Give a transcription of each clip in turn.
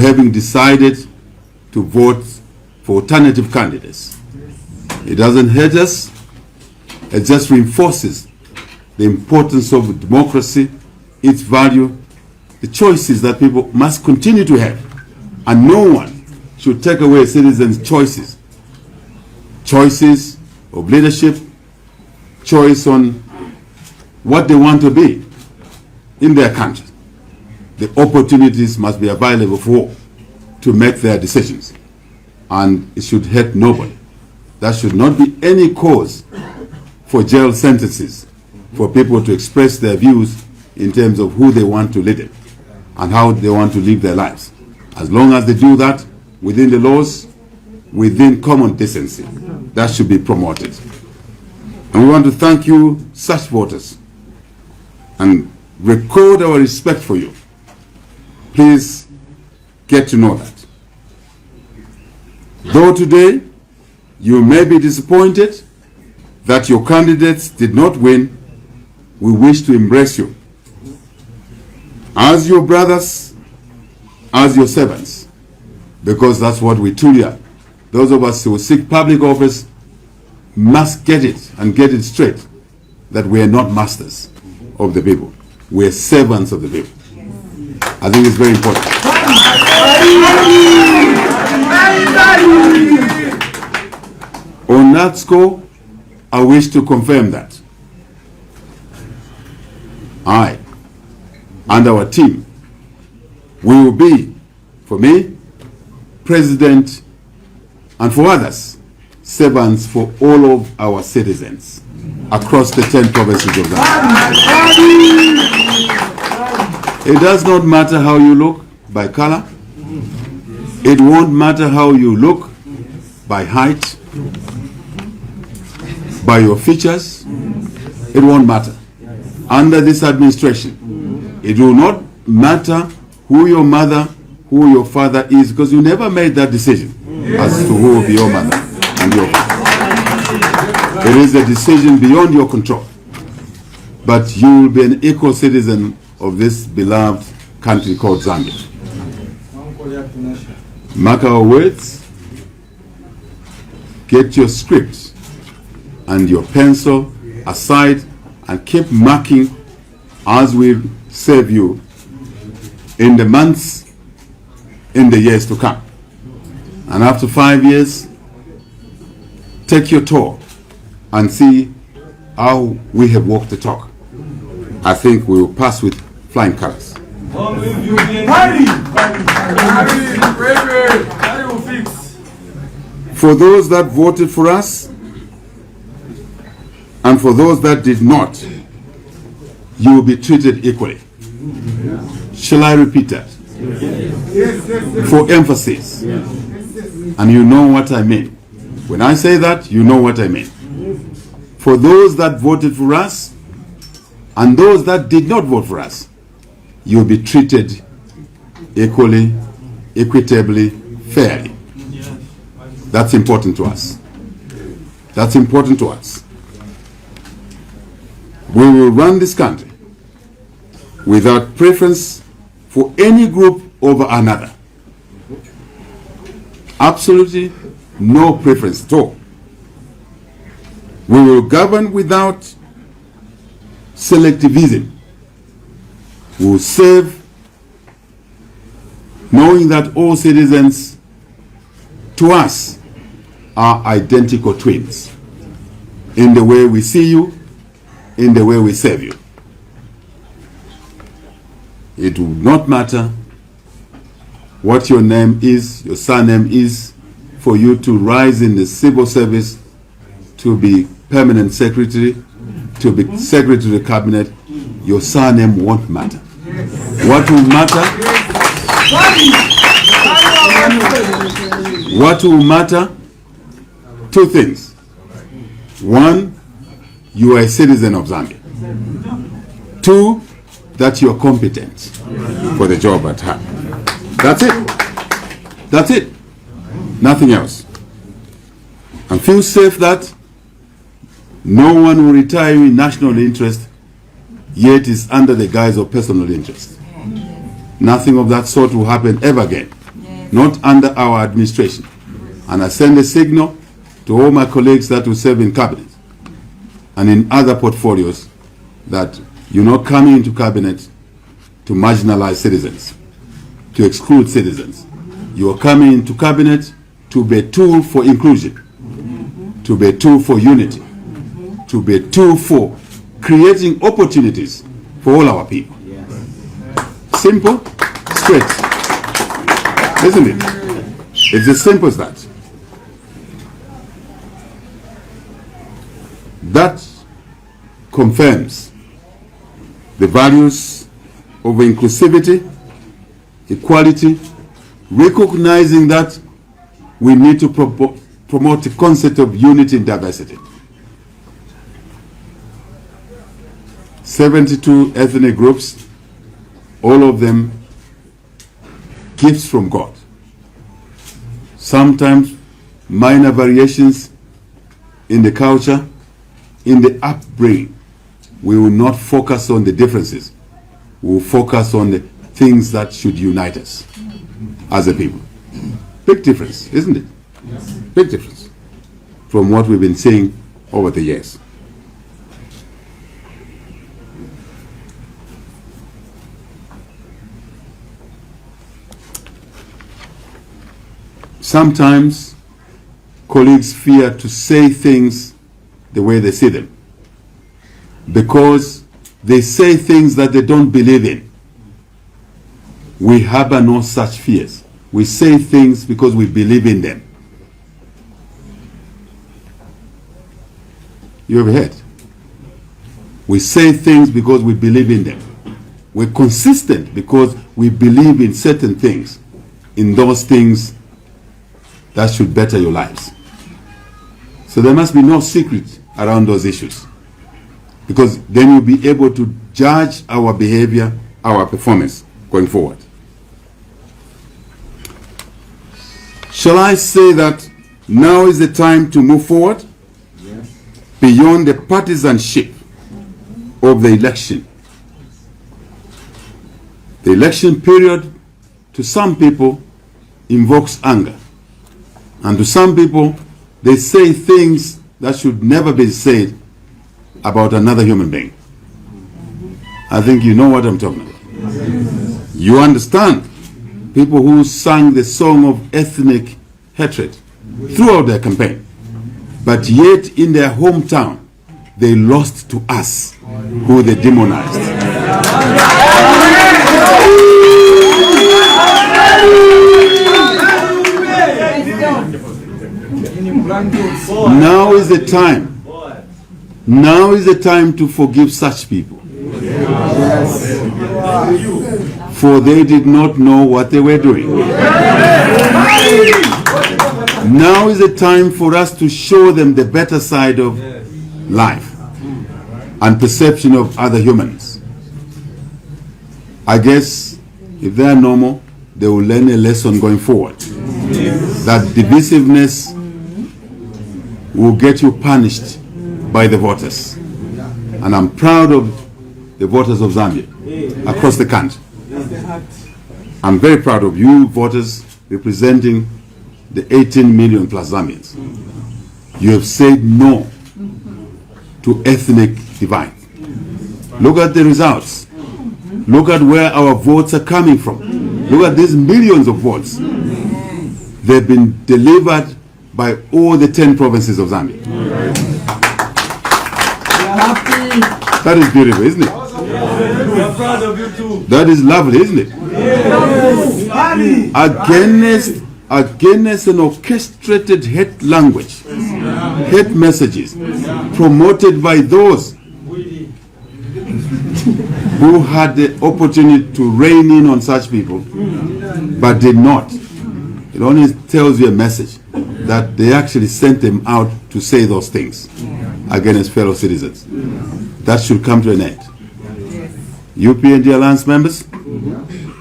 having decided to vote for alternative candidates. It doesn't hurt us, it just reinforces the importance of democracy, its value, the choices that people must continue to have. And no one should take away citizens' choices. Choices of leadership, choice on what they want to be in their country. The opportunities must be available for all to make their decisions. And it should hurt nobody. There should not be any cause for jail sentences for people to express their views in terms of who they want to lead them and how they want to live their lives. As long as they do that within the laws, within common decency, that should be promoted. And we want to thank you, such voters, and record our respect for you. Please get to know that. Though today you may be disappointed that your candidates did not win, we wish to embrace you as your brothers, as your servants, because that's what we truly are. Those of us who seek public office must get it and get it straight that we are not masters of the people. We are servants of the people. I think it's very important. On that score, I wish to confirm that I and our team, we will be, for me, president, and for others, servants for all of our citizens across the 10 provinces of Zambia. It does not matter how you look by color. It won't matter how you look by height, by your features. It won't matter. Under this administration, it will not matter who your mother, who your father is, because you never made that decision as to who will be your mother and your father. It is a decision beyond your control. But you will be an equal citizen of this beloved country called Zambia. Mark our words, get your script and your pencil aside and keep marking as we serve you in the months, in the years to come. And after 5 years, take your tour and see how we have walked the talk. I think we will pass with flying colors. For those that voted for us, and for those that did not, you will be treated equally. Shall I repeat that? For emphasis. And you know what I mean. When I say that, you know what I mean. For those that voted for us, and those that did not vote for us, you will be treated equally, equitably, fairly. That's important to us. That's important to us. We will run this country without preference for any group over another. Absolutely no preference at all. We will govern without selectivism. We will serve knowing that all citizens to us are identical twins in the way we see you, in the way we serve you. It will not matter what your name is, your surname is, for you to rise in the civil service, to be permanent secretary, to be secretary to the cabinet. Your surname won't matter. What will matter? What will matter? Two things. One, you are a citizen of Zambia. Two, that you are competent for the job at hand. That's it. That's it. Nothing else. And feel safe that no one will retire in national interest, yet is under the guise of personal interest. Nothing of that sort will happen ever again. not under our administration. And I send a signal to all my colleagues that will serve in cabinet and in other portfolios that you're not coming into cabinet to marginalize citizens, to exclude citizens. You are coming into cabinet to be a tool for inclusion, to be a tool for unity, to be a tool for creating opportunities for all our people. Simple, straight. Isn't it? It's as simple as that. That confirms the values of inclusivity, equality, recognizing that we need to promote the concept of unity and diversity. 72 ethnic groups, all of them gifts from God. Sometimes minor variations in the culture, in the upbringing. We will not focus on the differences. We will focus on the things that should unite us as a people. Big difference, isn't it? Yes. Big difference from what we've been seeing over the years. Sometimes colleagues fear to say things the way they see them because they say things that they don't believe in. We harbor no such fears. We say things because we believe in them. You ever heard? We say things because we believe in them. We're consistent because we believe in certain things, in those things that should better your lives. So there must be no secret around those issues, because then you'll be able to judge our behavior, our performance going forward. Shall I say that now is the time to move forward beyond the partisanship of the election? The election period to some people invokes anger, and to some people they say things that should never be said about another human being. I think you know what I'm talking about. You understand people who sang the song of ethnic hatred throughout their campaign, but yet in their hometown they lost to us, who they demonized. Now is the time. Now is the time to forgive such people. For they did not know what they were doing. Now is the time for us to show them the better side of life and perception of other humans. I guess if they are normal, they will learn a lesson going forward. That divisiveness will get you punished by the voters. And I'm proud of the voters of Zambia across the country. I'm very proud of you voters representing the 18 million plus Zambians. You have said no to ethnic divide. Look at the results. Look at where our votes are coming from. Look at these millions of votes. They've been delivered by all the 10 provinces of Zambia. That is beautiful, isn't it? We're proud of you too. That is lovely, isn't it? Against an orchestrated hate language, hate messages promoted by those who had the opportunity to rein in on such people but did not. It only tells you a message that they actually sent them out to say those things against fellow citizens. That should come to an end. UPND Alliance members,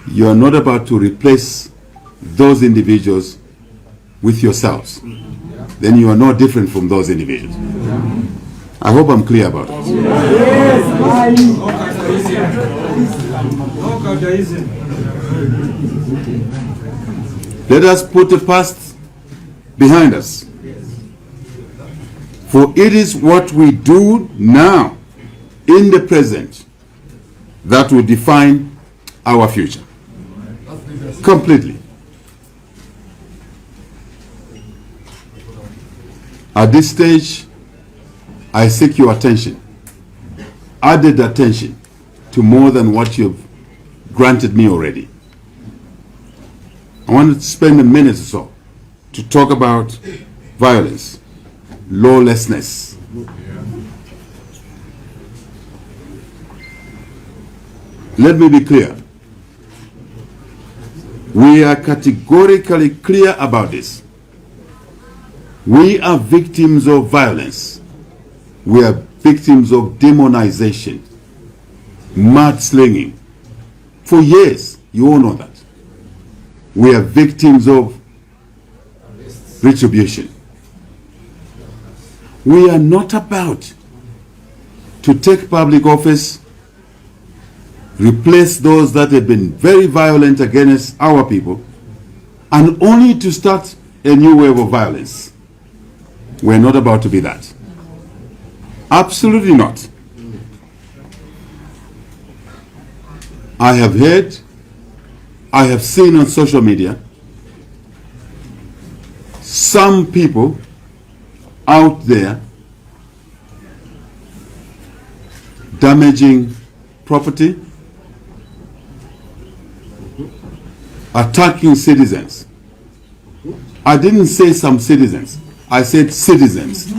you are not about to replace those individuals with yourselves. Then you are no different from those individuals. I hope I'm clear about it. Let us put the past behind us. For it is what we do now in the present that will define our future. Completely. At this stage, I seek your attention, added attention to more than what you've granted me already. I want to spend a minute or so to talk about violence, lawlessness. Let me be clear. We are categorically clear about this. We are victims of violence. We are victims of demonization, mudslinging. For years, you all know that. We are victims of retribution. We are not about to take public office, replace those that have been very violent against our people, and only to start a new wave of violence. We're not about to be that. Absolutely not. I have heard, I have seen on social media, some people out there damaging property, attacking citizens. I didn't say some citizens, I said citizens.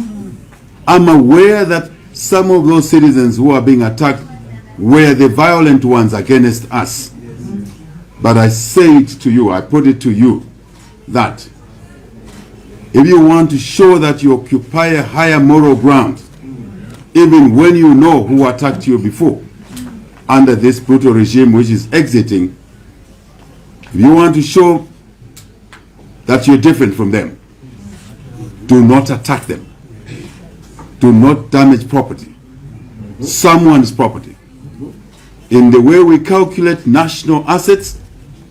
I'm aware that some of those citizens who are being attacked were the violent ones against us. But I say it to you, I put it to you, that if you want to show that you occupy a higher moral ground, even when you know who attacked you before, under this brutal regime which is exiting, if you want to show that you're different from them, do not attack them. Do not damage property, someone's property. In the way we calculate national assets,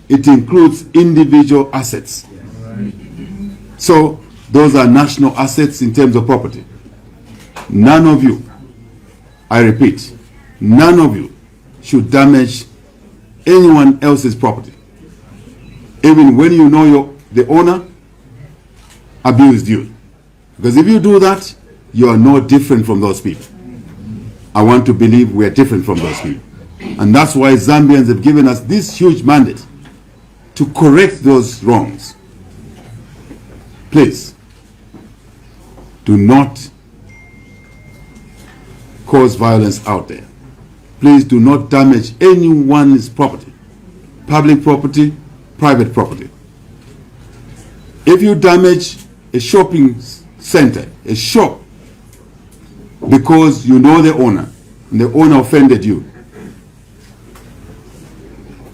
it includes individual assets. So those are national assets in terms of property. None of you, I repeat, none of you should damage anyone else's property. Even when you know the owner abused you. Because if you do that, you are no different from those people. I want to believe we are different from those people. And that's why Zambians have given us this huge mandate to correct those wrongs. Please, do not cause violence out there. Please do not damage anyone's property. Public property, private property. If you damage a shopping center, a shop, because you know the owner, and the owner offended you,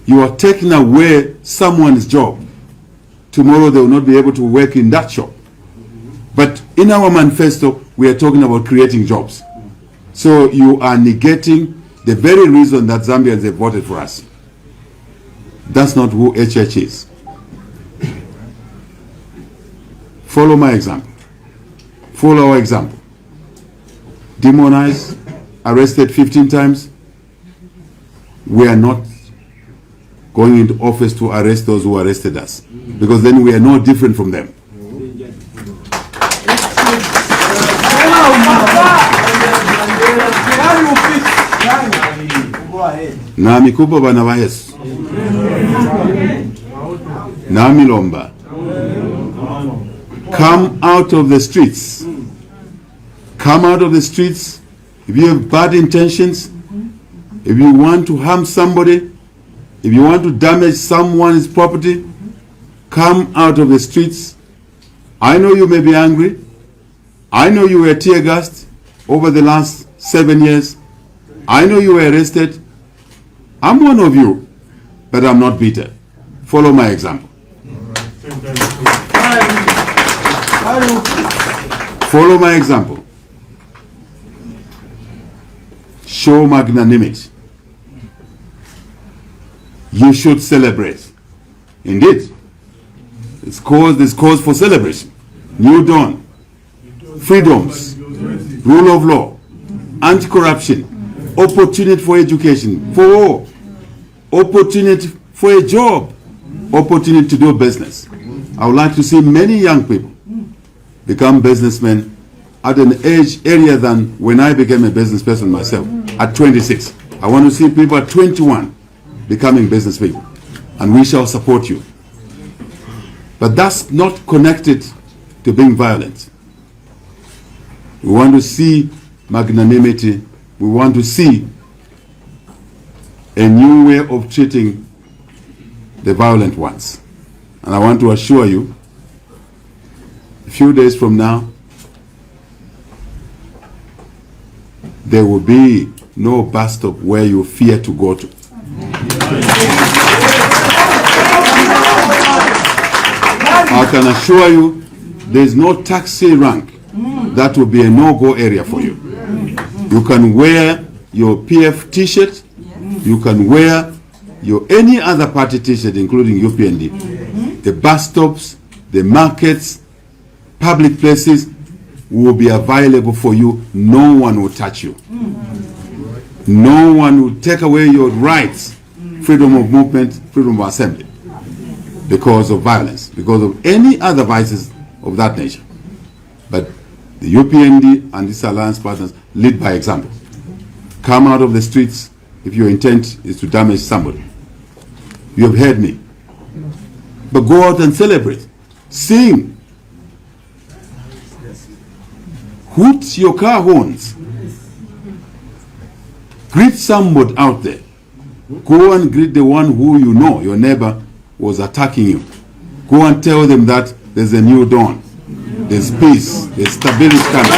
you are taking away someone's job. Tomorrow they will not be able to work in that shop. But in our manifesto, we are talking about creating jobs. So you are negating the very reason that Zambians have voted for us. That's not who HH is. Follow my example. Follow our example. Demonized, arrested 15 times. We are not going into office to arrest those who arrested us, because then we are no different from them. Nami kubo bana wa Yesu. Nami lomba. Come out of the streets. Come out of the streets. If you have bad intentions, if you want to harm somebody, if you want to damage someone's property, come out of the streets. I know you may be angry. I know you were tear gassed over the last 7 years. I know you were arrested. I'm one of you, but I'm not bitter. Follow my example. Follow my example. Show magnanimity. You should celebrate. Indeed, There's cause for celebration. New dawn, freedoms, rule of law, anti-corruption, opportunity for education, for all, opportunity for a job, opportunity to do business. I would like to see many young people become businessmen at an age earlier than when I became a business person myself, at 26. I want to see people at 21 becoming business people, and we shall support you. But that's not connected to being violent. We want to see magnanimity. We want to see a new way of treating the violent ones. And I want to assure you, a few days from now, there will be no bus stop where you fear to go to. I can assure you, there is no taxi rank that will be a no-go area for you. You can wear your PF t-shirt, you can wear your any other party t-shirt, including UPND. The bus stops, the markets, public places will be available for you. No one will touch you. No one will take away your rights, freedom of movement, freedom of assembly, because of violence, because of any other vices of that nature. But the UPND and its alliance partners lead by example. Come out of the streets if your intent is to damage somebody. You have heard me. But go out and celebrate. Sing. Hoot your car horns. Greet somebody out there. Go and greet the one who you know, your neighbor, was attacking you. Go and tell them that there's a new dawn. There's peace. There's stability coming.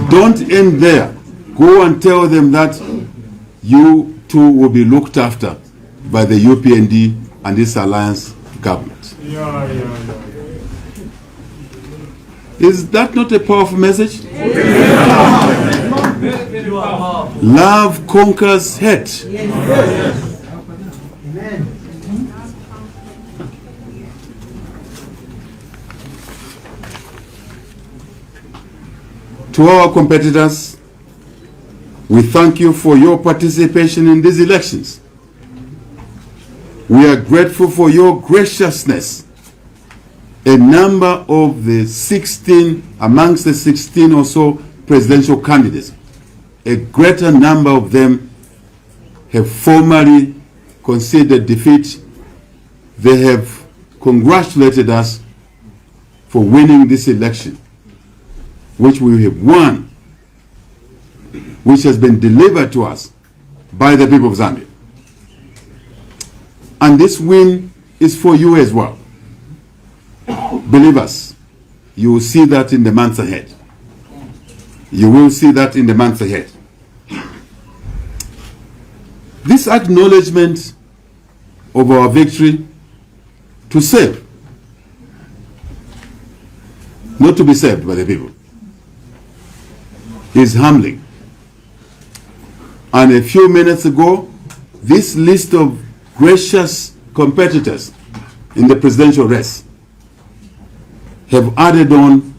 Don't end there. Go and tell them that you too will be looked after by the UPND and this alliance government. Is that not a powerful message? Love conquers hate. To our competitors, we thank you for your participation in these elections. We are grateful for your graciousness. A number of the 16, amongst the 16 or so presidential candidates, a greater number of them have formally conceded defeat. They have congratulated us for winning this election, which we have won, which has been delivered to us by the people of Zambia. And this win is for you as well. Believe us, you will see that in the months ahead. You will see that in the months ahead. This acknowledgement of our victory to save, not to be saved by the people, is humbling. And a few minutes ago, this list of gracious competitors in the presidential race have added on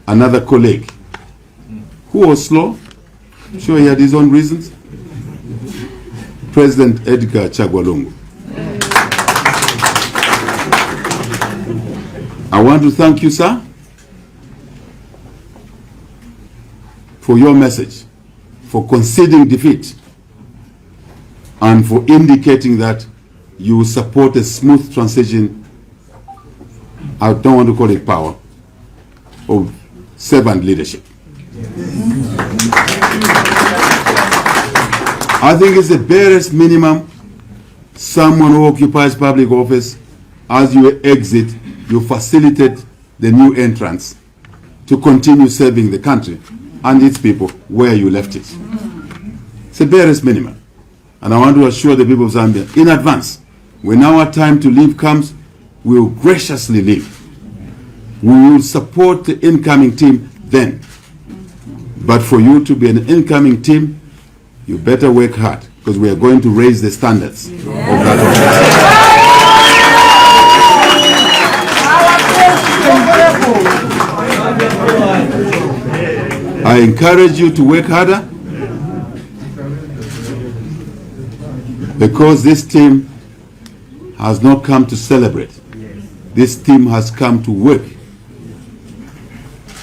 another colleague who was slow. I'm sure he had his own reasons. President Edgar Chagwalungu. I want to thank you, sir, for your message, for conceding defeat, and for indicating that you support a smooth transition, I don't want to call it power, of servant leadership. I think it's the barest minimum. Someone who occupies public office, as you exit, you facilitate the new entrants to continue serving the country and its people where you left it. It's the barest minimum. And I want to assure the people of Zambia in advance, when our time to leave comes, we will graciously leave. We will support the incoming team then. But for you to be an incoming team, you better work hard. because we are going to raise the standards of that organization. I encourage you to work harder, because this team has not come to celebrate. This team has come to work.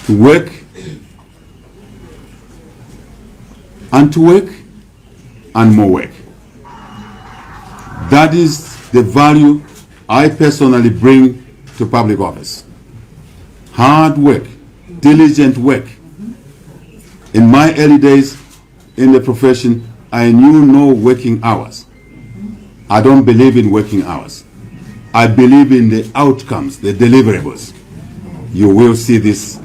To work and to work and more work. That is the value I personally bring to public office. Hard work, diligent work. In my early days in the profession, I knew no working hours. I don't believe in working hours. I believe in the outcomes, the deliverables. You will see this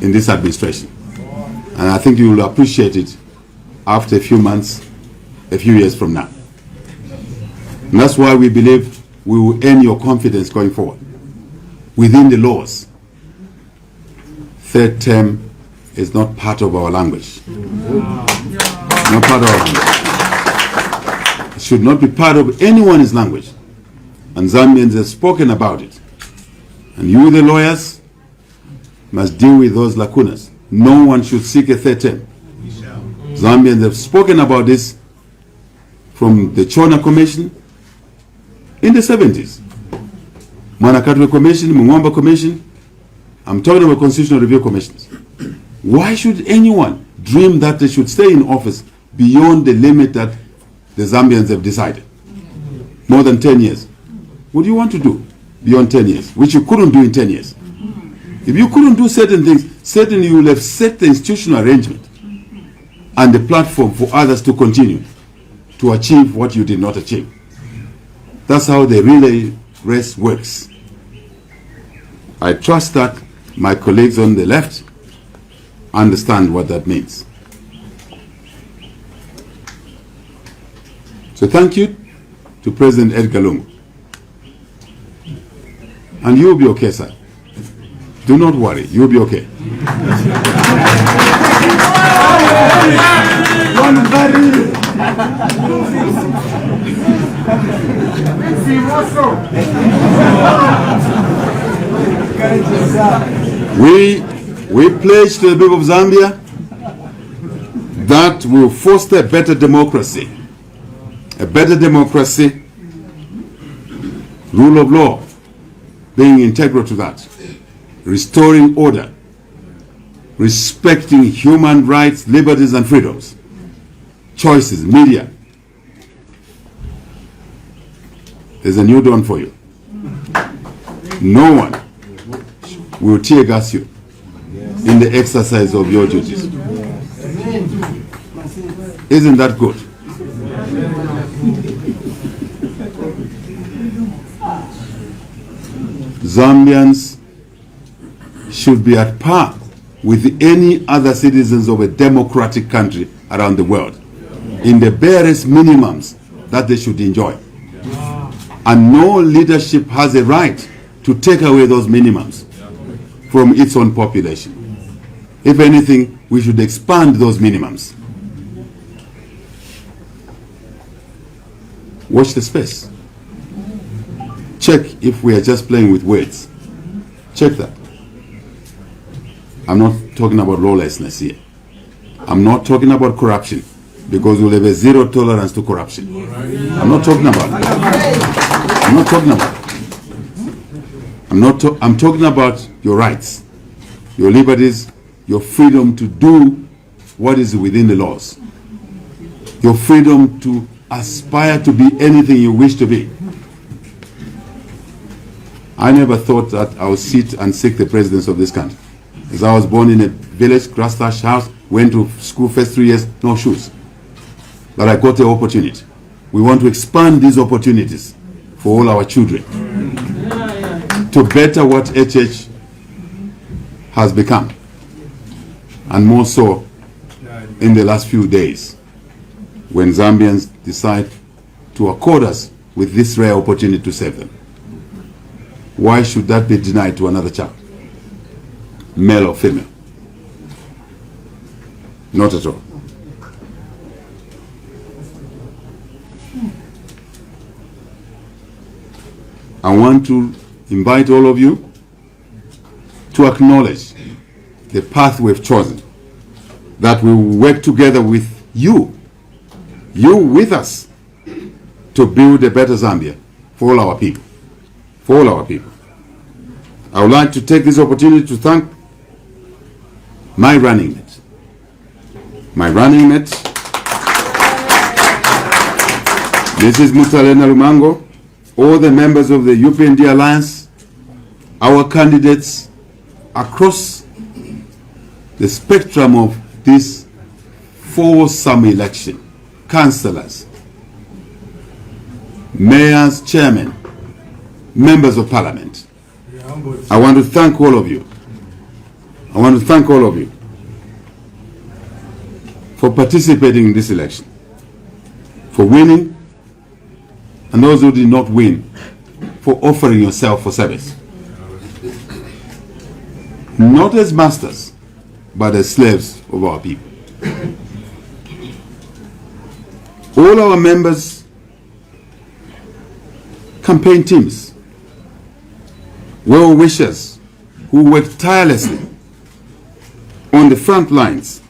in this administration. And I think you will appreciate it after a few months, a few years from now. And that's why we believe we will earn your confidence going forward. Within the laws, third term is not part of our language. Not part of our language. It should not be part of anyone's language. And Zambians have spoken about it. And you, the lawyers, must deal with those lacunas. No one should seek a third term. Zambians have spoken about this from the Chona Commission in the 70s. Manakatwe Commission, Mungomba Commission. I'm talking about Constitutional Review Commissions. Why should anyone dream that they should stay in office beyond the limit that the Zambians have decided? More than 10 years. What do you want to do beyond 10 years, which you couldn't do in 10 years? If you couldn't do certain things, certainly you will have set the institutional arrangement and the platform for others to continue to achieve what you did not achieve. That's how the relay race works. I trust that my colleagues on the left understand what that means. So thank you to President Edgar Lungu. And you'll be okay, sir. Do not worry, you'll be okay. We pledge to the people of Zambia that we will foster a better democracy. A better democracy, rule of law being integral to that, restoring order, respecting human rights, liberties and freedoms, choices, media. There's a new dawn for you. No one will tear gas you in the exercise of your duties. Isn't that good? Zambians should be at par with any other citizens of a democratic country around the world in the barest minimums that they should enjoy. And no leadership has a right to take away those minimums from its own population. If anything, we should expand those minimums. Watch the space. Check if we are just playing with words. Check that. I'm not talking about lawlessness here. I'm not talking about corruption, because we'll have a zero tolerance to corruption. I'm not talking about it. I'm not talking about it. I'm talking about your rights, your liberties, your freedom to do what is within the laws, your freedom to aspire to be anything you wish to be. I never thought that I would sit and seek the presidency of this country. As I was born in a village, grass-thatched house, went to school first 3 years, no shoes. But I got the opportunity. We want to expand these opportunities for all our children to better what HH has become, and more so in the last few days when Zambians decide to accord us with this rare opportunity to serve them. Why should that be denied to another child, male or female? Not at all. I want to invite all of you to acknowledge the path we've chosen, that we will work together with you with us, to build a better Zambia for all our people. For all our people. I would like to take this opportunity to thank my running mate. My running mate, Mrs. Mutalena Lumango, all the members of the UPND Alliance, our candidates across the spectrum of this four-sum election, councillors, mayors, chairmen, members of parliament. I want to thank all of you. I want to thank all of you for participating in this election, for winning, and those who did not win, for offering yourself for service. Not as masters, but as slaves of our people. All our members, campaign teams, well-wishers who worked tirelessly on the front lines,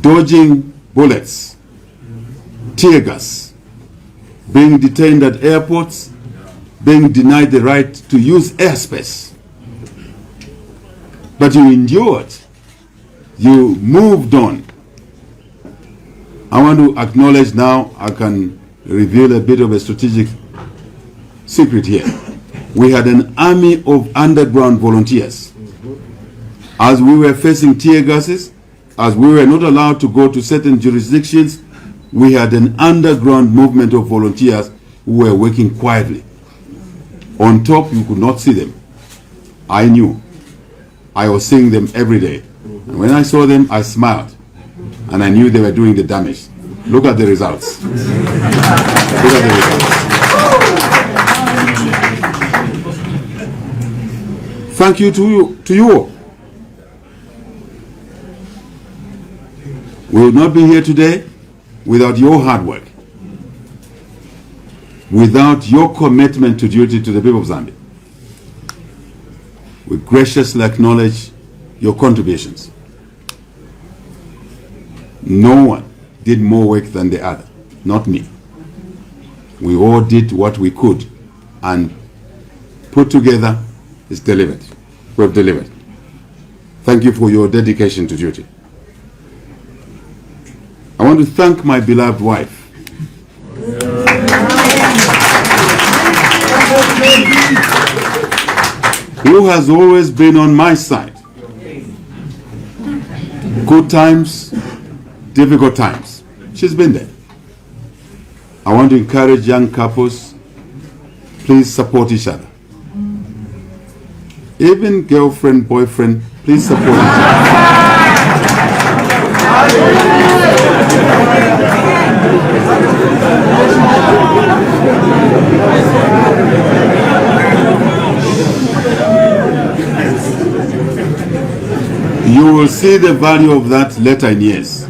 dodging bullets, tear gas, being detained at airports, being denied the right to use airspace. But you endured. You moved on. I want to acknowledge now, I can reveal a bit of a strategic secret here. We had an army of underground volunteers. As we were facing tear gases, as we were not allowed to go to certain jurisdictions, we had an underground movement of volunteers who were working quietly. On top, you could not see them. I knew. I was seeing them every day. And when I saw them, I smiled. And I knew they were doing the damage. Look at the results. Look at the results. Thank you to you all. We would not be here today without your hard work, without your commitment to duty to the people of Zambia. We graciously acknowledge your contributions. No one did more work than the other, not me. We all did what we could, and put together is delivered. We have delivered. Thank you for your dedication to duty. I want to thank my beloved wife. Who has always been on my side. Good times, difficult times. She's been there. I want to encourage young couples, please support each other. Even girlfriend, boyfriend, please support each other. You will see the value of that later in years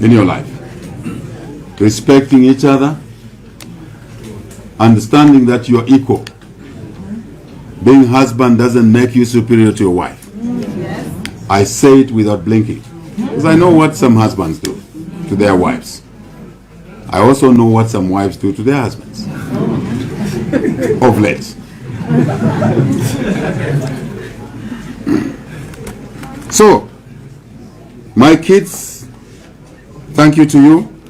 in your life. Respecting each other, understanding that you are equal. Being husband doesn't make you superior to your wife. I say it without blinking, because I know what some husbands do to their wives. I also know what some wives do to their husbands of late. So, my kids, thank you to you.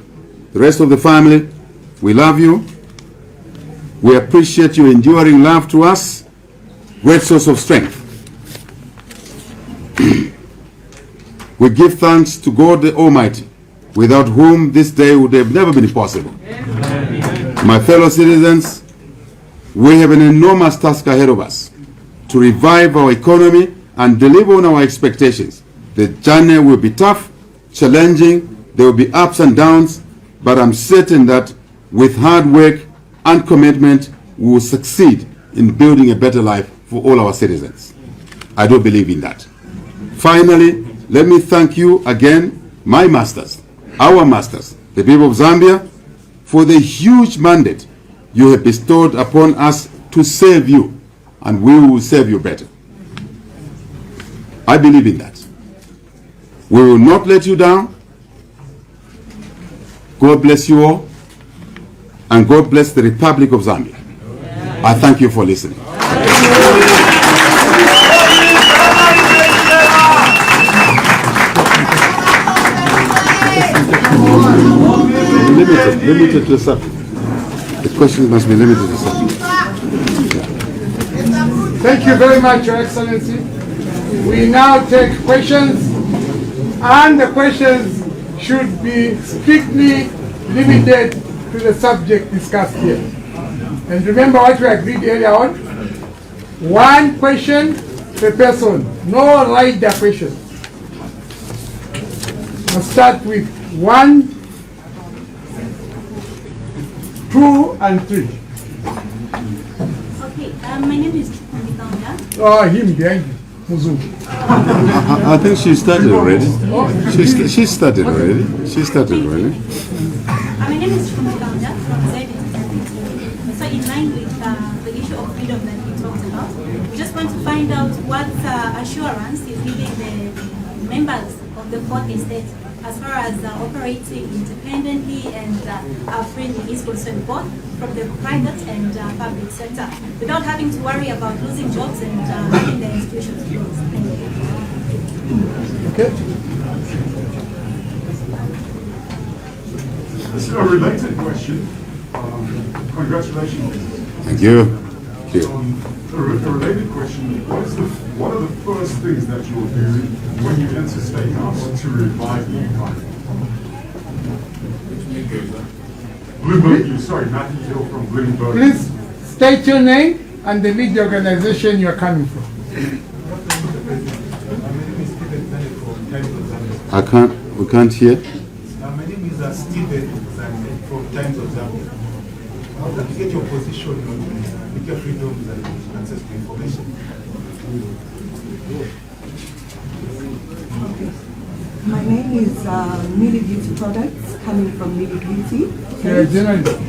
The rest of the family, we love you. We appreciate your enduring love to us. Great source of strength. We give thanks to God the Almighty, without whom this day would have never been possible. My fellow citizens, we have an enormous task ahead of us to revive our economy and deliver on our expectations. The journey will be tough, challenging, there will be ups and downs, but I'm certain that with hard work and commitment, we will succeed in building a better life for all our citizens. I do believe in that. Finally, let me thank you again, my masters, our masters, the people of Zambia, for the huge mandate you have bestowed upon us to serve you, and we will serve you better. I believe in that. We will not let you down. God bless you all, and God bless the Republic of Zambia. I thank you for listening. Limited to the subject. The questions must be limited to the subject. Thank you very much, Your Excellency. We now take questions, and the questions should be strictly limited to the subject discussed here. And remember what we agreed earlier on? One question per person, no rider question. We'll start with 1, 2, and 3. Okay, my name is Kanda. Oh, him behind you, Muzungu. I think she started already. She started already. She started already. My name is Kanda from Zambian President. So in line with the issue of freedom that we talked about, we just want to find out what assurance is giving the members of the fourth estate as far as operating independently and freely is concerned, both from the private and public sector, without having to worry about losing jobs and having their institutions closed. Thank you. Okay. This is a related question. Congratulations. Thank you. Thank you. A related question, what are the first things that you will do when you enter State House to revive the economy? Bloomberg, sorry, Matthew Hill from Bloomberg. Please state your name and the media organization you're coming from. We can't hear. My name is Stephen from Times of Zambia. How to get your position on media freedoms and access to information? My name is Millie Beauty Products, coming from Millie Beauty. You're a journalist.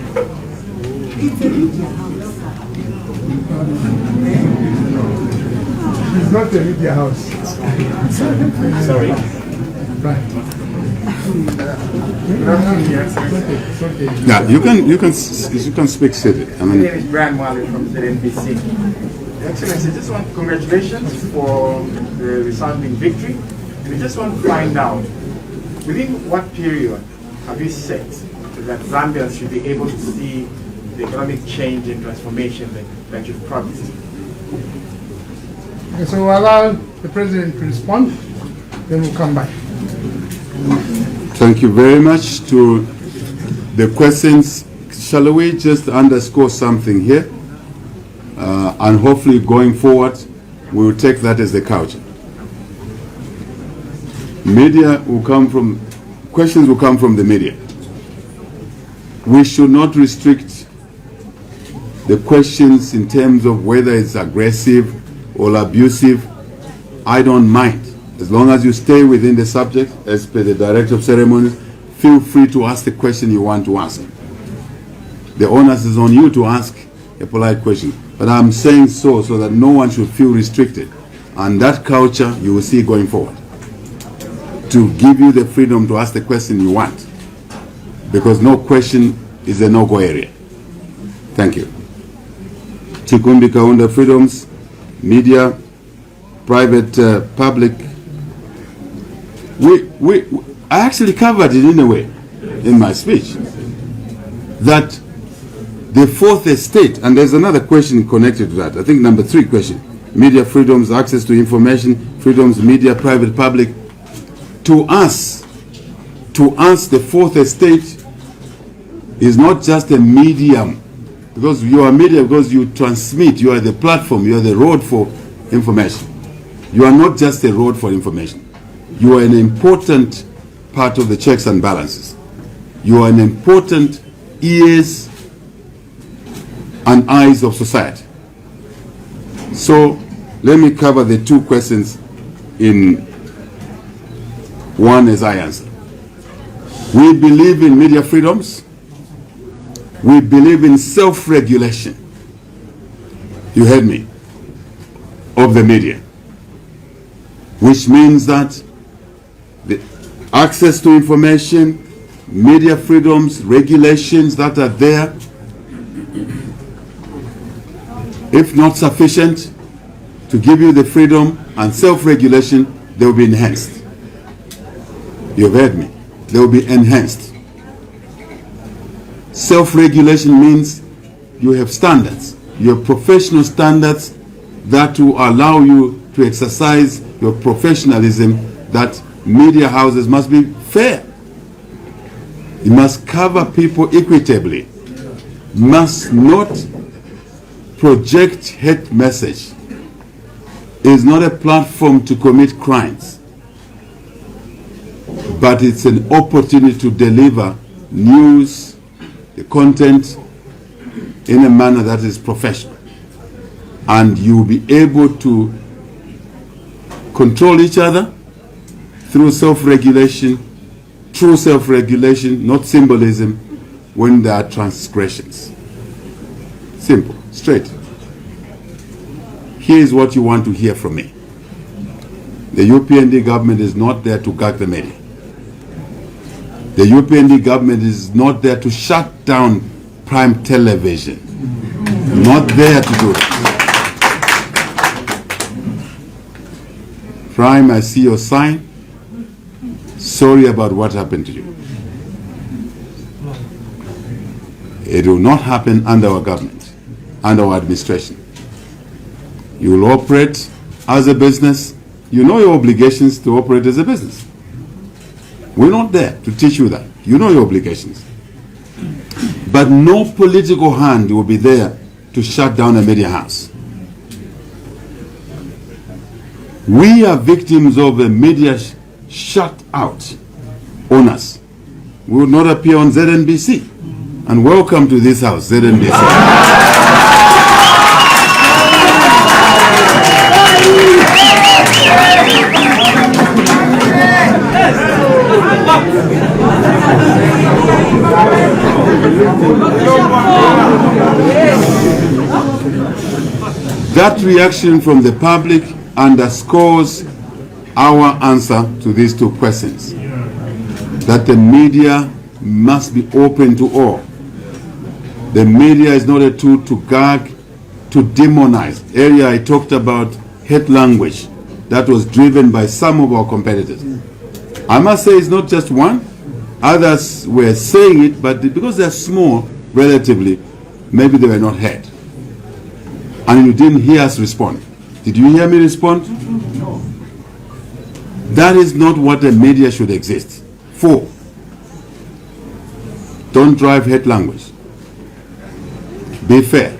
It's a media house. It's not a media house. Sorry. Right. It's okay. Yeah, you can speak seated. I My mean, name is Brian Marley from ZNBC. Excellency, just want congratulations for the resounding victory. We just want to find out, within what period have you set that Zambians should be able to see the economic change and transformation that you've promised? Okay, so we'll allow the President to respond, then we'll come back. thank you very much to the questions. Shall we just underscore something here? And hopefully going forward, we will take that as the culture. Media will come from, questions will come from the media. We should not restrict the questions in terms of whether it's aggressive or abusive. I don't mind. As long as you stay within the subject, as per the Director of Ceremonies, feel free to ask the question you want to ask. The onus is on you to ask a polite question. But I'm saying so that no one should feel restricted. And that culture you will see going forward, to give you the freedom to ask the question you want. Because no question is a no-go area. Thank you. Chikumbi Kaunda freedoms, media, private, public. I actually covered it in a way in my speech, that the fourth estate, and there's another question connected to that, I think number 3 question, media freedoms, access to information, freedoms, media, private, public. To us, the fourth estate is not just a medium, because you are media because you transmit, you are the platform, you are the road for information. You are not just a road for information. You are an important part of the checks and balances. You are an important ears and eyes of society. So let me cover the 2 questions in one as I answer. We believe in media freedoms. We believe in self-regulation. You heard me, of the media, which means that the access to information, media freedoms, regulations that are there, if not sufficient to give you the freedom and self-regulation, they will be enhanced. You've heard me. They will be enhanced. Self-regulation means you have standards. You have professional standards that will allow you to exercise your professionalism, that media houses must be fair. You must cover people equitably. Must not project hate message. It is not a platform to commit crimes, but it's an opportunity to deliver news, the content, in a manner that is professional. And you will be able to control each other through self-regulation, true self-regulation, not symbolism, when there are transgressions. Simple, straight. Here is what you want to hear from me. The UPND government is not there to gag the media. The UPND government is not there to shut down prime television. Not there to do that. Prime, I see your sign. Sorry about what happened to you. It will not happen under our government, under our administration. You will operate as a business. You know your obligations to operate as a business. We're not there to teach you that. You know your obligations. But no political hand will be there to shut down a media house. We are victims of a media shut out on us. We will not appear on ZNBC. And welcome to this house, ZNBC. That reaction from the public underscores our answer to these two questions. That the media must be open to all. The media is not a tool to gag, to demonize. Earlier I talked about hate language that was driven by some of our competitors. I must say it's not just one. Others were saying it, but because they're small, relatively, maybe they were not heard. And you didn't hear us respond. Did you hear me respond? No. That is not what the media should exist for. Don't drive hate language. Be fair.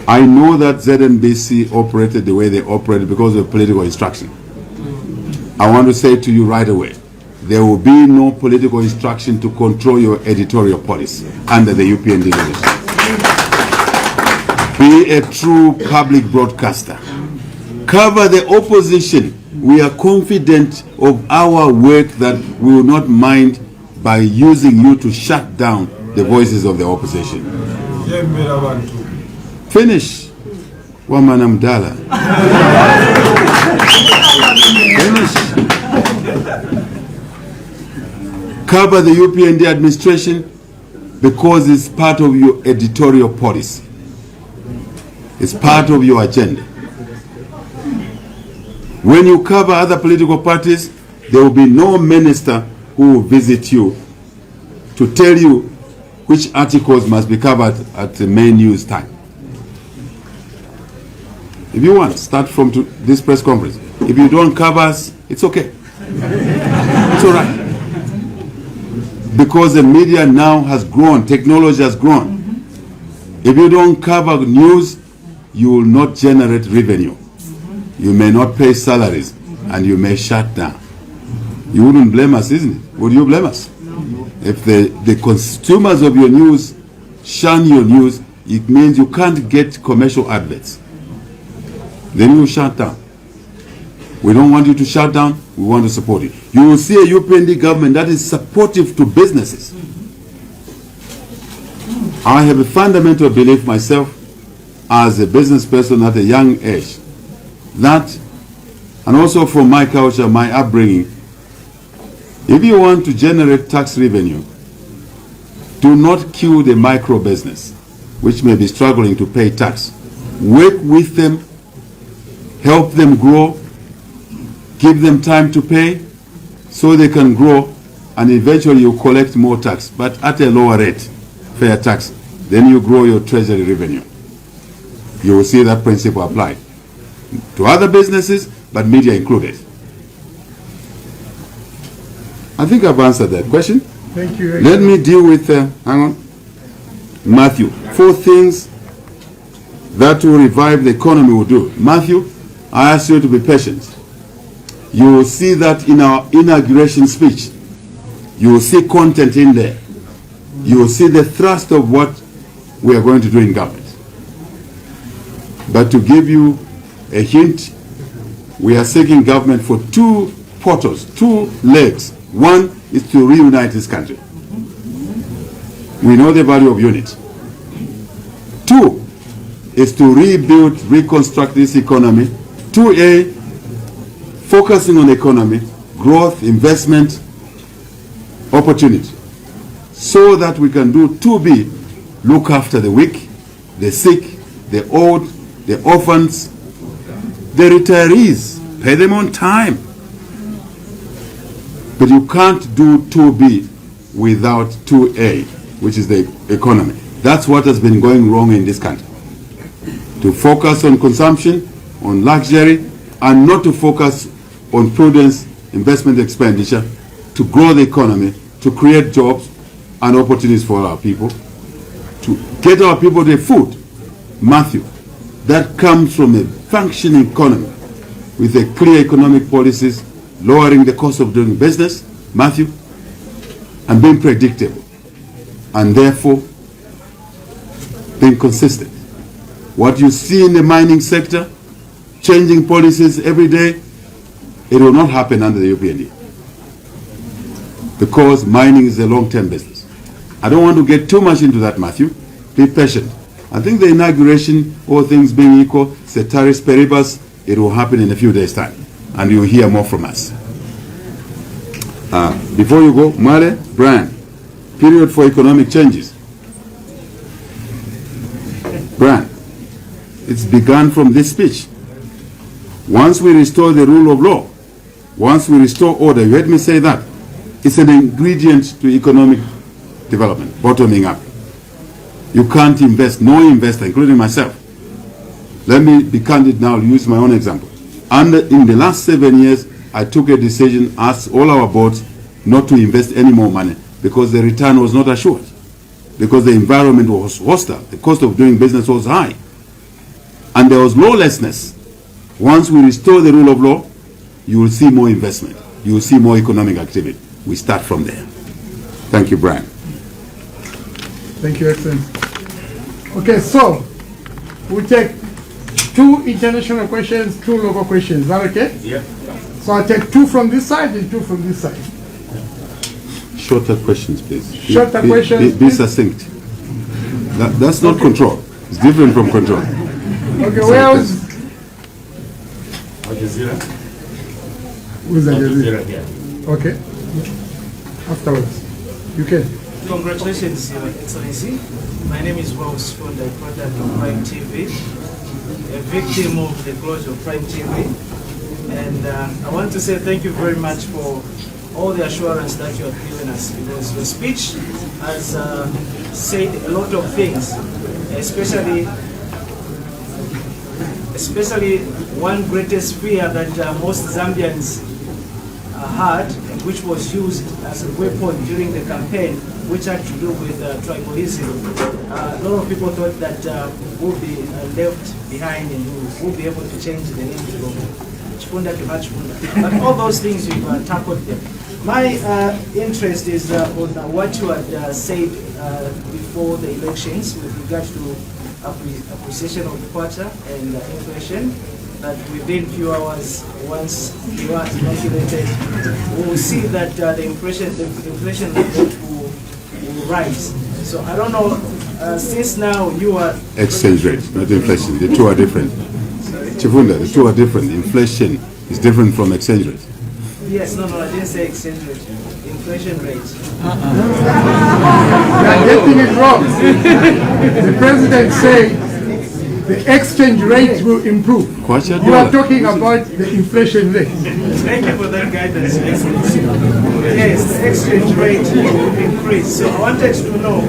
I know that ZNBC operated the way they operated because of political instruction. I want to say to you right away, there will be no political instruction to control your editorial policy under the UPND leadership. Be a true public broadcaster. Cover the opposition. We are confident of our work that we will not mind by using you to shut down the voices of the opposition. Finish. Wamana Mdala. Finish. Cover the UPND administration because it's part of your editorial policy. It's part of your agenda. When you cover other political parties, there will be no minister who will visit you to tell you which articles must be covered at the main news time. If you want, start from this press conference. If you don't cover us, it's okay. It's all right. Because the media now has grown, technology has grown. If you don't cover news, you will not generate revenue. You may not pay salaries, and you may shut down. You wouldn't blame us, isn't it? Would you blame us? If the consumers of your news shun your news, it means you can't get commercial adverts. Then you shut down. We don't want you to shut down. We want to support you. You will see a UPND government that is supportive to businesses. I have a fundamental belief myself as a business person at a young age that, and also from my culture, my upbringing, if you want to generate tax revenue, do not kill the micro business, which may be struggling to pay tax. Work with them, help them grow, give them time to pay so they can grow, and eventually you collect more tax, but at a lower rate, fair tax. Then you grow your treasury revenue. You will see that principle applied to other businesses, but media included. I think I've answered that question. Thank you. Let me deal with, hang on, Matthew. 4 things that will revive the economy will do. Matthew, I ask you to be patient. You will see that in our inauguration speech. You will see content in there. You will see the thrust of what we are going to do in government. But to give you a hint, we are seeking government for 2 portals, 2 legs. One is to reunite this country. We know the value of unity. 2 is to rebuild, reconstruct this economy. 2A, focusing on the economy, growth, investment, opportunity, so that we can do 2B, look after the weak, the sick, the old, the orphans, the retirees, pay them on time. But you can't do 2B without 2A, which is the economy. That's what has been going wrong in this country. To focus on consumption, on luxury, and not to focus on prudence, investment expenditure, to grow the economy, to create jobs and opportunities for our people, to get our people their food. Matthew, that comes from a functioning economy with a clear economic policies, lowering the cost of doing business, Matthew, and being predictable, and therefore being consistent. What you see in the mining sector, changing policies every day, it will not happen under the UPND, because mining is a long-term business. I don't want to get too much into that, Matthew. Be patient. I think the inauguration, all things being equal, ceteris paribus, it will happen in a few days' time, and you'll hear more from us. Before you go, Male, Brian, period for economic changes. Brian, it's begun from this speech. Once we restore the rule of law, once we restore order, you heard me say that, it's an ingredient to economic development, bottoming up. You can't invest, no investor, including myself. Let me be candid now, use my own example. In the last 7 years, I took a decision, asked all our boards not to invest any more money because the return was not assured, because the environment was hostile, the cost of doing business was high, and there was lawlessness. Once we restore the rule of law, you will see more investment, you will see more economic activity. We start from there. Thank you, Brian. Thank you, Excellency. Okay, so we take 2 international questions, 2 local questions. Is that okay? Yeah. So I take 2 from this side and 2 from this side. Shorter questions, please. Shorter questions, Be succinct. That's not control. It's different from control. Okay, where was... Al Jazeera. Who's Al Jazeera? Yeah. Okay. Afterwards. You can. Congratulations, Your Excellency. My name is Rose from the product of Prime TV, a victim of the closure of Prime TV. And I want to say thank you very much for all the assurance that you have given us, because your speech has said a lot of things, especially one greatest fear that most Zambians had, which was used as a weapon during the campaign, which had to do with tribalism. A lot of people thought that we'll be left behind and we'll be able to change the name from Chipunda to Machipunda. But all those things, you've tackled them. My interest is on what you had said before the elections with regard to appreciation of the kwacha and inflation, that within few hours, once you are inoculated, we will see that the inflation rate will rise. So I don't know since now you are... Exchange rate, not inflation. The two are different. Chifunda, the two are different. Inflation is different from exchange rate. Yes, no, I didn't say exchange rate. Inflation rate. You are getting it wrong. The president said the exchange rate will improve. You are talking about the inflation rate. Thank you for that guidance, Excellency. Yes, the exchange rate will increase. So I wanted to know,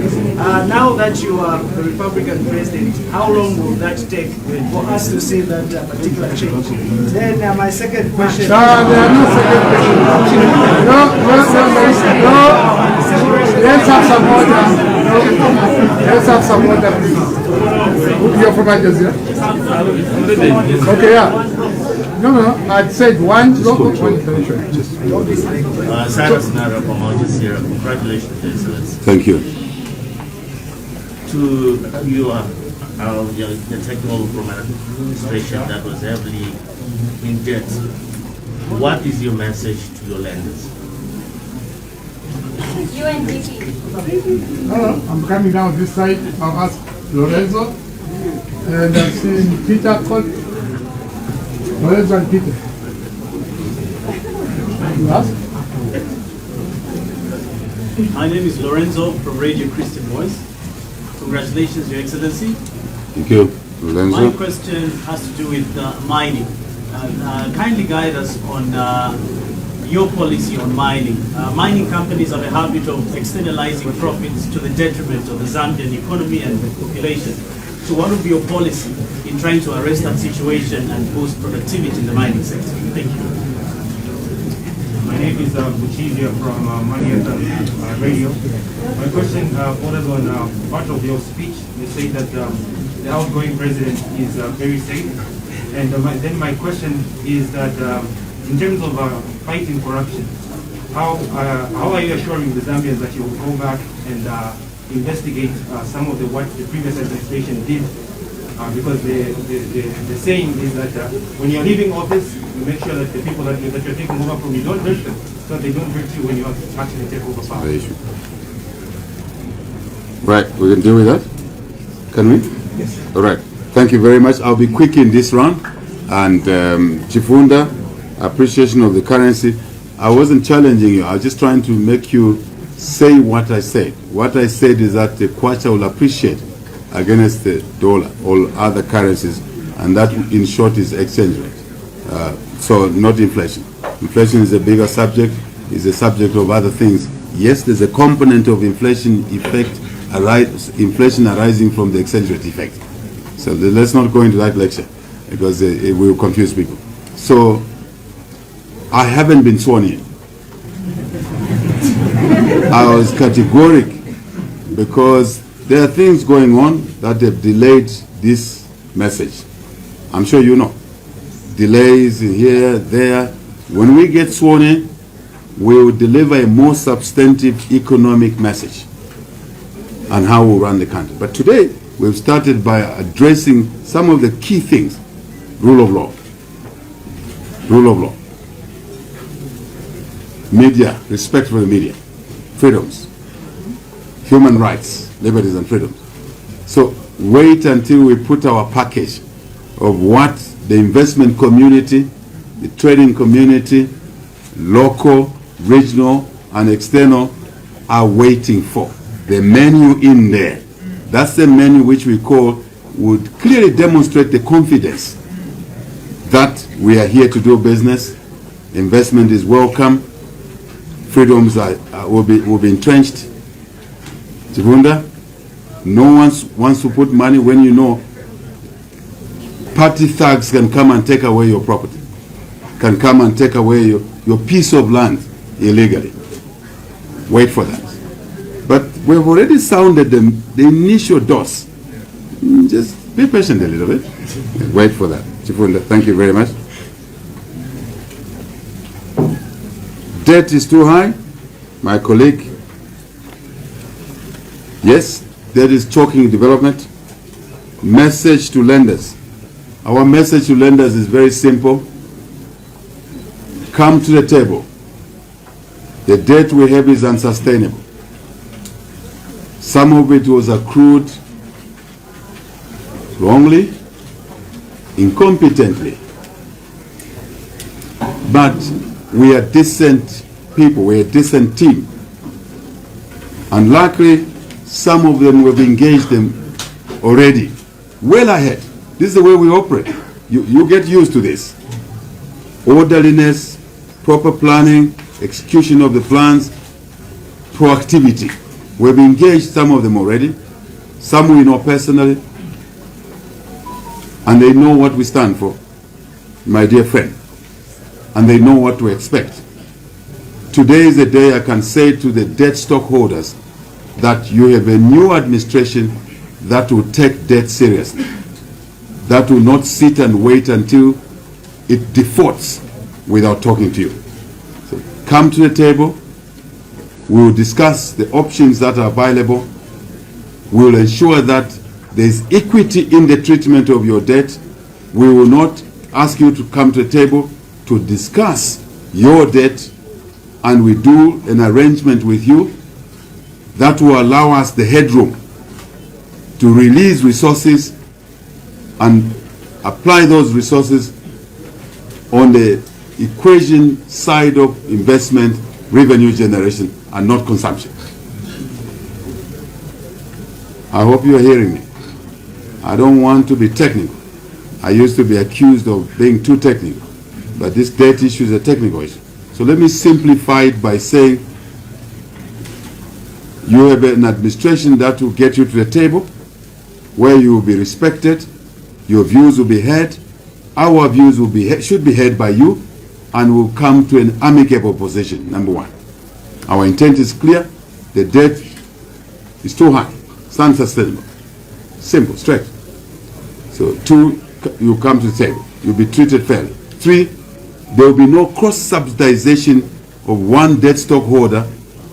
now that you are the Republican president, how long will that take for us to see that particular change? Then my second question... No, there are no second questions. No. Let's have some order. Let's have some order, please. You're from Al Jazeera? Okay, yeah. No, I said one local, one international. Cyrus Nara from Al Jazeera. Congratulations, Excellency. Thank you. To you, the technical from an administration that was heavily in debt, what is your message to your lenders? UNDP. I'm coming down this side. I'll ask Lorenzo. And I'm seeing Peter called. Lorenzo and Peter. You ask? My name is Lorenzo from Radio Christian Voice. Congratulations, Your Excellency. Thank you, Lorenzo. My question has to do with mining. Kindly guide us on your policy on mining. Mining companies have a habit of externalizing profits to the detriment of the Zambian economy and the population. So what would be your policy in trying to arrest that situation and boost productivity in the mining sector? Thank you. My name is Buchizia from Maniatan Radio. My question borders on part of your speech. You say that the outgoing president is very safe. And then my question is that in terms of fighting corruption, how are you assuring the Zambians that you will go back and investigate some of what the previous administration did? Because the saying is that when you're leaving office, you make sure that the people that you're taking over from, you don't hurt them, so they don't hurt you when you actually take over power. Right, we can deal with that? Can we? Yes. All right. Thank you very much. I'll be quick in this round. And Chifunda, appreciation of the currency. I wasn't challenging you. I was just trying to make you say what I said. What I said is that the kwacha will appreciate against the dollar, all other currencies, and that in short is exchange rate. So not inflation. Inflation is a bigger subject, is a subject of other things. Yes, there's a component of inflation effect, inflation arising from the exchange rate effect. So let's not go into that lecture because it will confuse people. So I haven't been sworn in. I was categoric because there are things going on that have delayed this message. I'm sure you know. Delays here, there. When we get sworn in, we will deliver a more substantive economic message on how we run the country. But today, we've started by addressing some of the key things. Rule of law. Rule of law. Media, respect for the media. Freedoms. Human rights, liberties and freedoms. So wait until we put our package of what the investment community, the trading community, local, regional and external are waiting for. The menu in there. That's the menu which we call would clearly demonstrate the confidence that we are here to do business. Investment is welcome. Freedoms will be entrenched. Chifunda, no one wants to put money when you know party thugs can come and take away your property, can come and take away your piece of land illegally. Wait for that. But we've already sounded the initial dose. Just be patient a little bit. Wait for that. Chifunda, thank you very much. Debt is too high. My colleague. Yes, debt is choking development. Message to lenders. Our message to lenders is very simple. Come to the table. The debt we have is unsustainable. Some of it was accrued wrongly, incompetently. But we are decent people, we're a decent team. And luckily, some of them we've engaged them already, well ahead. This is the way we operate. You get used to this. Orderliness, proper planning, execution of the plans, proactivity. We've engaged some of them already. Some we know personally. And they know what we stand for, my dear friend. And they know what to expect. Today is the day I can say to the debt stockholders that you have a new administration that will take debt seriously. That will not sit and wait until it defaults without talking to you. So come to the table. We will discuss the options that are available. We will ensure that there is equity in the treatment of your debt. We will not ask you to come to the table to discuss your debt, and we do an arrangement with you that will allow us the headroom to release resources and apply those resources on the equation side of investment, revenue generation, and not consumption. I hope you are hearing me. I don't want to be technical. I used to be accused of being too technical, but this debt issue is a technical issue. So let me simplify it by saying you have an administration that will get you to the table where you will be respected, your views will be heard, our views will be should be heard by you, and will come to an amicable position, number one. Our intent is clear. The debt is too high. It's unsustainable. Simple, straight. So two, you come to the table. You'll be treated fairly. Three, there will be no cross-subsidization of one debt stockholder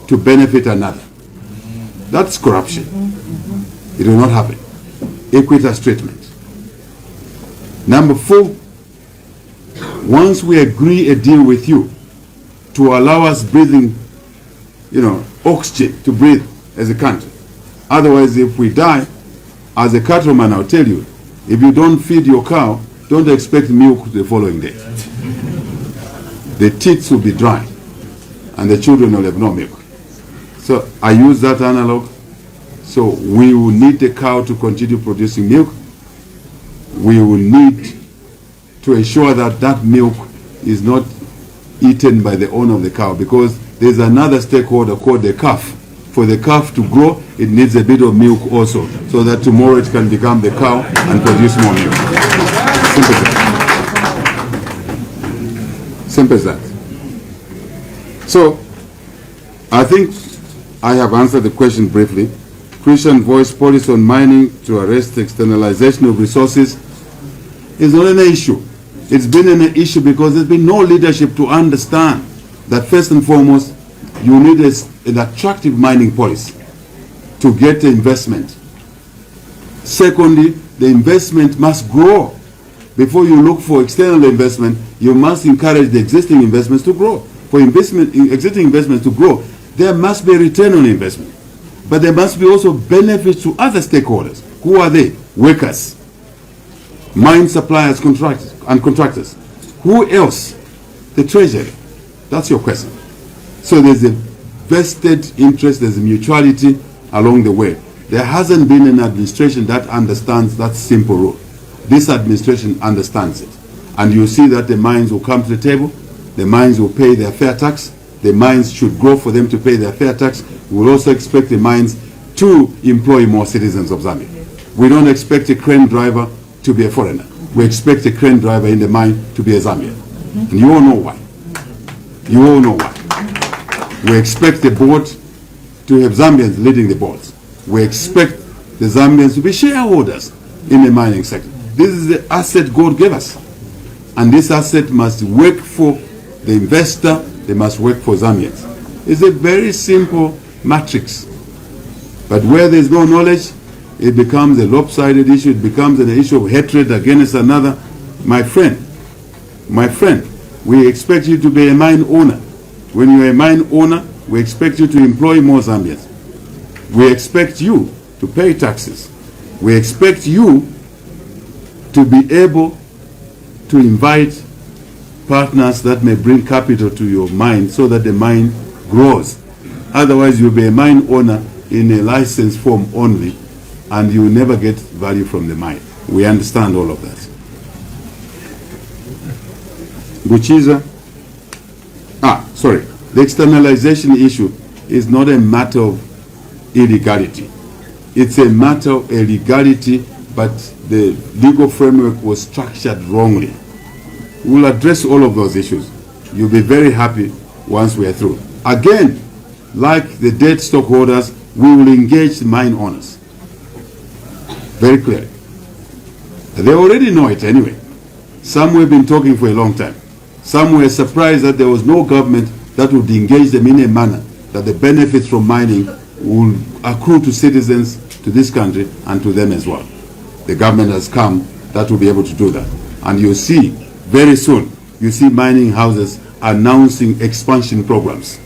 to benefit another. That's corruption. It will not happen. Equitable treatment. Number four, once we agree a deal with you to allow us breathing, oxygen to breathe as a country. Otherwise, if we die, as a cattleman, I'll tell you, if you don't feed your cow, don't expect milk the following day. The teats will be dry, and the children will have no milk. So I use that analog. So we will need the cow to continue producing milk. We will need to ensure that that milk is not eaten by the owner of the cow, because there's another stakeholder called the calf. For the calf to grow, it needs a bit of milk also, so that tomorrow it can become the cow and produce more milk. Simple as that. Simple as that. So, I think I have answered the question briefly. Christian voice policy on mining to arrest externalization of resources is not an issue. It's been an issue because there's been no leadership to understand that first and foremost, you need an attractive mining policy to get the investment. Secondly, the investment must grow. Before you look for external investment, you must encourage the existing investments to grow. For existing investments to grow, there must be a return on investment. But there must be also benefits to other stakeholders. Who are they? Workers, mine suppliers, contractors. Who else? The treasury. That's your question. So there's a vested interest, there's a mutuality along the way. There hasn't been an administration that understands that simple rule. This administration understands it. And you see that the mines will come to the table, the mines will pay their fair tax, the mines should grow for them to pay their fair tax. We will also expect the mines to employ more citizens of Zambia. We don't expect a crane driver to be a foreigner. We expect a crane driver in the mine to be a Zambian. And you all know why. You all know why. We expect the board to have Zambians leading the boards. We expect the Zambians to be shareholders in the mining sector. This is the asset God gave us. And this asset must work for the investor, they must work for Zambians. It's a very simple matrix. But where there's no knowledge, it becomes a lopsided issue, it becomes an issue of hatred against another. My friend, we expect you to be a mine owner. When you're a mine owner, we expect you to employ more Zambians. We expect you to pay taxes. We expect you to be able to invite partners that may bring capital to your mine so that the mine grows. Otherwise, you'll be a mine owner in a license form only, and you will never get value from the mine. We understand all of that. Guchiza, sorry. The externalization issue is not a matter of illegality. It's a matter of illegality, but the legal framework was structured wrongly. We'll address all of those issues. You'll be very happy once we are through. Again, like the dead stockholders, we will engage the mine owners. Very clearly. They already know it anyway. Some we've been talking for a long time. Some were surprised that there was no government that would engage them in a manner that the benefits from mining will accrue to citizens, to this country, and to them as well. The government has come that will be able to do that. And you see, very soon, you see mining houses announcing expansion programs.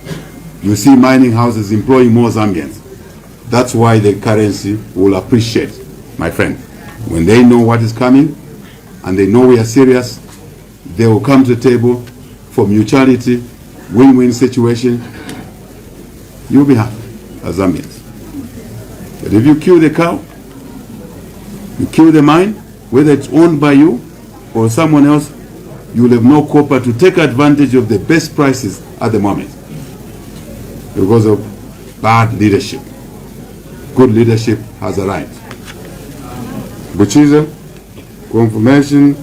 You see mining houses employing more Zambians. That's why the currency will appreciate, my friend. When they know what is coming, and they know we are serious, they will come to the table for mutuality, win-win situation. You'll be happy as Zambians. But if you kill the cow, you kill the mine, whether it's owned by you or someone else, you will have no copper to take advantage of the best prices at the moment because of bad leadership. Good leadership has arrived. Buchiza, confirmation,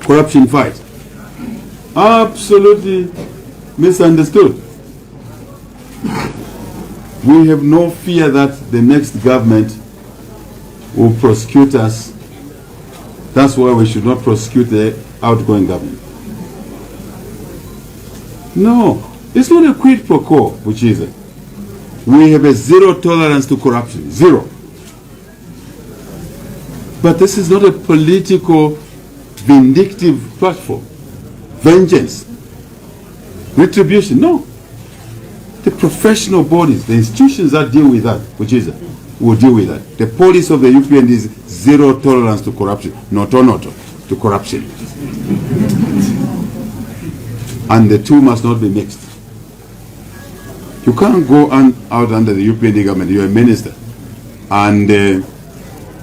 corruption fight. Absolutely misunderstood. We have no fear that the next government will prosecute us. That's why we should not prosecute the outgoing government. No, it's not a quid pro quo, which is it. We have a zero tolerance to corruption, zero. But this is not a political, vindictive platform. Vengeance, retribution, no. The professional bodies, the institutions that deal with that, which is will deal with that. The policy of the UPND is zero tolerance to corruption, not to corruption. And the two must not be mixed. You can't go out under the UPND government, you're a minister, and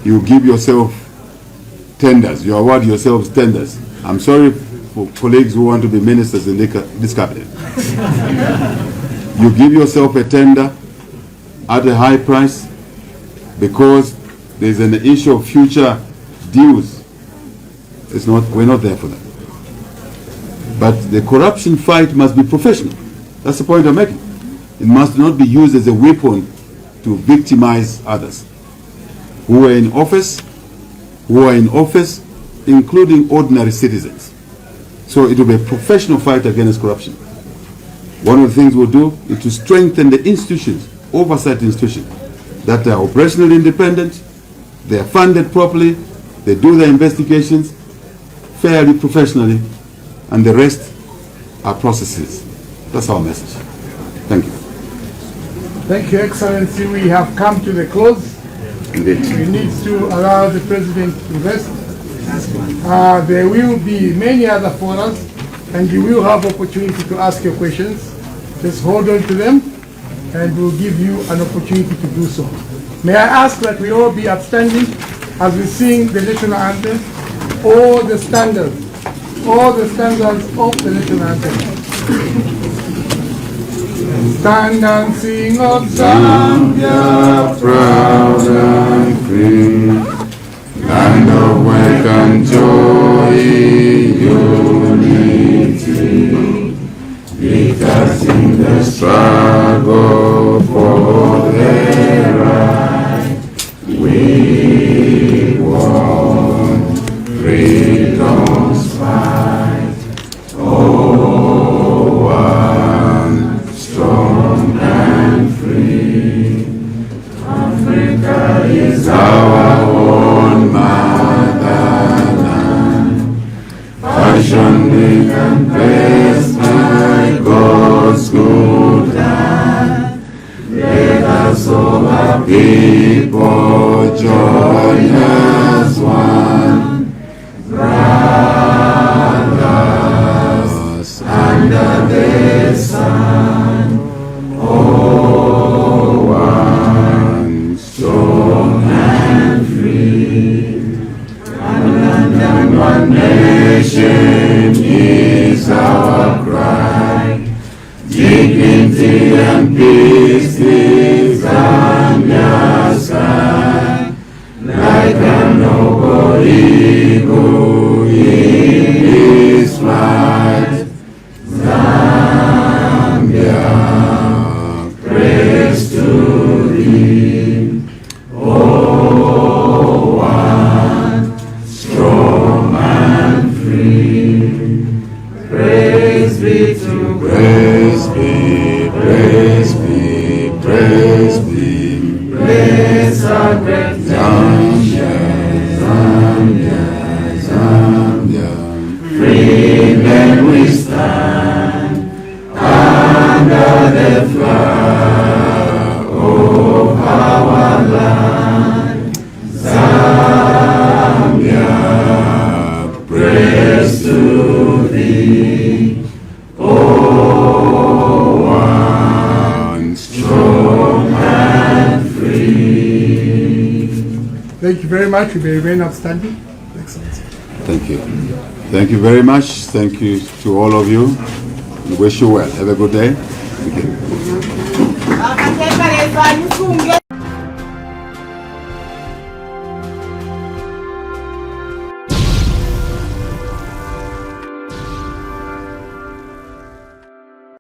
you give yourself tenders, you award yourselves tenders. I'm sorry for colleagues who want to be ministers in this cabinet. You give yourself a tender at a high price because there's an issue of future deals. We're not there for that. But the corruption fight must be professional. That's the point I'm making. It must not be used as a weapon to victimize others who are in office, including ordinary citizens. So it will be a professional fight against corruption. One of the things we'll do is to strengthen the institutions, oversight institutions, that are operationally independent, they are funded properly, they do their investigations fairly, professionally, and the rest are processes. That's our message. Thank you. Thank you, Excellency. We have come to the close. Indeed. We need to allow the President to rest. There will be many other forums, and you will have opportunity to ask your questions. Just hold on to them, and we'll give you an opportunity to do so. May I ask that we all be upstanding as we sing the national anthem, all the standards of the national anthem. Stand and sing of Zambia, proud and free, land of work and joy, unity, because in the struggle for their right, we won freedom's fight. Oh, one strong and free, Africa is our own motherland, fashioned and blessed by God's good hand. Let us all nation is our cry. Dignity and peace is Zambia's sky. Like an noble eagle in his flight. Zambia, praise to thee. Oh, one strong and free. Praise be to God. Praise be, praise be, praise be. Praise our great Zambia, Zambia, Zambia. Free men we stand under the flag of our land. Zambia, praise to thee. Oh, one strong and free. Thank you very much. You may remain outstanding. Excellency. Thank you. Thank you very much. Thank you to all of you. We wish you well. Have a good day. Thank you.